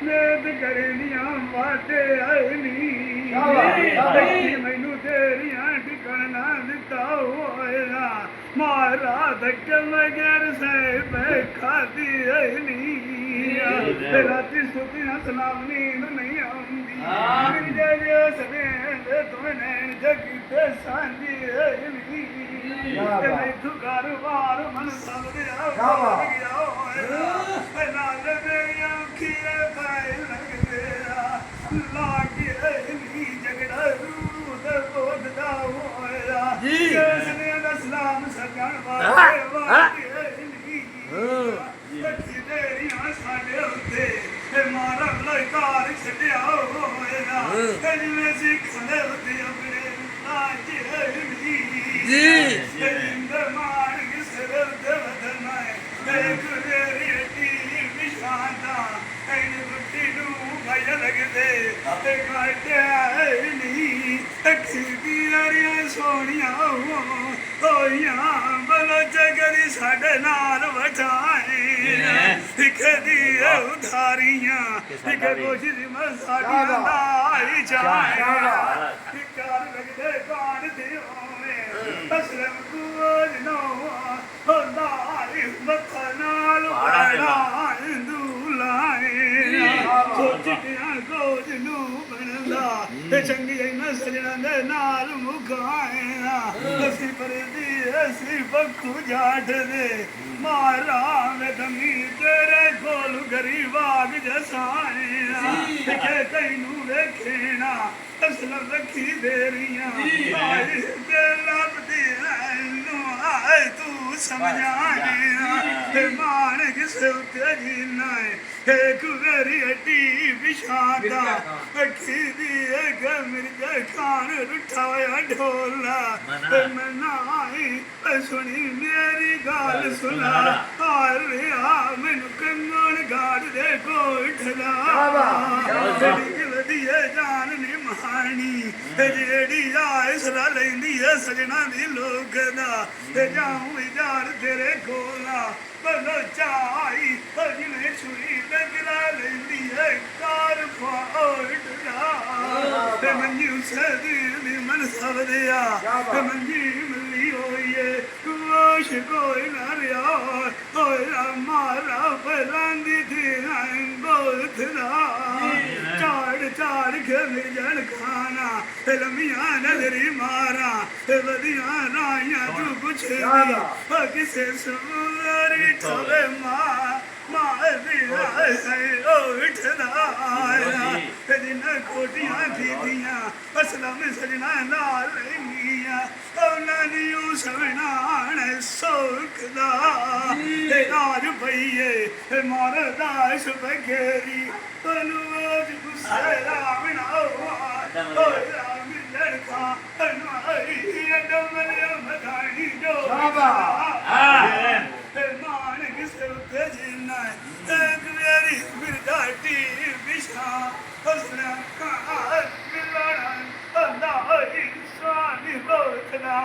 नेद करनियां वाटे आईनी मैनू तेरियां ठिकाना दिता होया मारा धक्के मगर साहिब खादी आईनी राती सुतियां सलाम नींद नहीं आउंदी जगे सवेंद तुम नैन जगी ते सांझी आईनी तू कारोबार मन सब दिया नाल मेरिया अखियां खाए लगदे लागे नी झगड़ा रूद बोलदा होया जिसने सलाम सकन वाले नी तेरियां साडे उत्ते मारा लकार छड्या होया जिवें सिख दे उत्ते अपने लागे नी जिंद मार किसे दे वदना देख तेरी अड्डी निशाना ऐन बुट्टी नू भाई लगदे ते काटे नी अखी दी अरियां सोनियां होइयां बलो जगरी साडे नाल वठाए दिखदी उधारियां दिख कोशिश मसाड़ियां लाई जाए कार लगदे कान दे असलम कुछ नो होंदा हिम्मत नाल बड़ा दूलाए सोचियां कुछ नू बनदा ते चंगी ना सजना दे नाल मुकाए असी परदी असी पक्खू जाट दे मारा में दमी तेरे कोल गरीब आग जसाए के तैनू वेखेना असलम रखी देरियां ते लभदी आए तू समझाने मान किसे उत्ते जीना एक मेरी हड्डी बिछादा अखी दी एक मिर्जा खान रुठा होया ढोला मैं नाई सुनी मेरी गाल सुना हार रहा मैनू कंगन गाड़ दे कोठला वधिए जान नी महानी जेड़ी आए सदा लैंदी है सजना दी लोग दा जाऊं यार तेरे कोला बलो चाई जिन्हें छुरी लगला लेंदी है कार फाड़ मंजी उसे दिल मन सब दिया मंजी मिली होई है कुछ कोई ना रिया होया मारा बलांदी थी गोथला चाड़ चाड़ के मिर्जन खाना लमिया नजरी मारा वधिया राइया तू कुछ किसे सुंदरी तोरे उठदा कोटियां थीदियां असलम सजना नाल लैंगियां उन्होंने सवना सौखदा आज पईए मारदा सुबगेरी तनु आज गुस्से रावण लड़का डमलिया मदानी जो मान किसे उत्ते जीना एक मेरी बिरदाटी बिछा हसना कार मिलना अंदाई स्वामी बोतना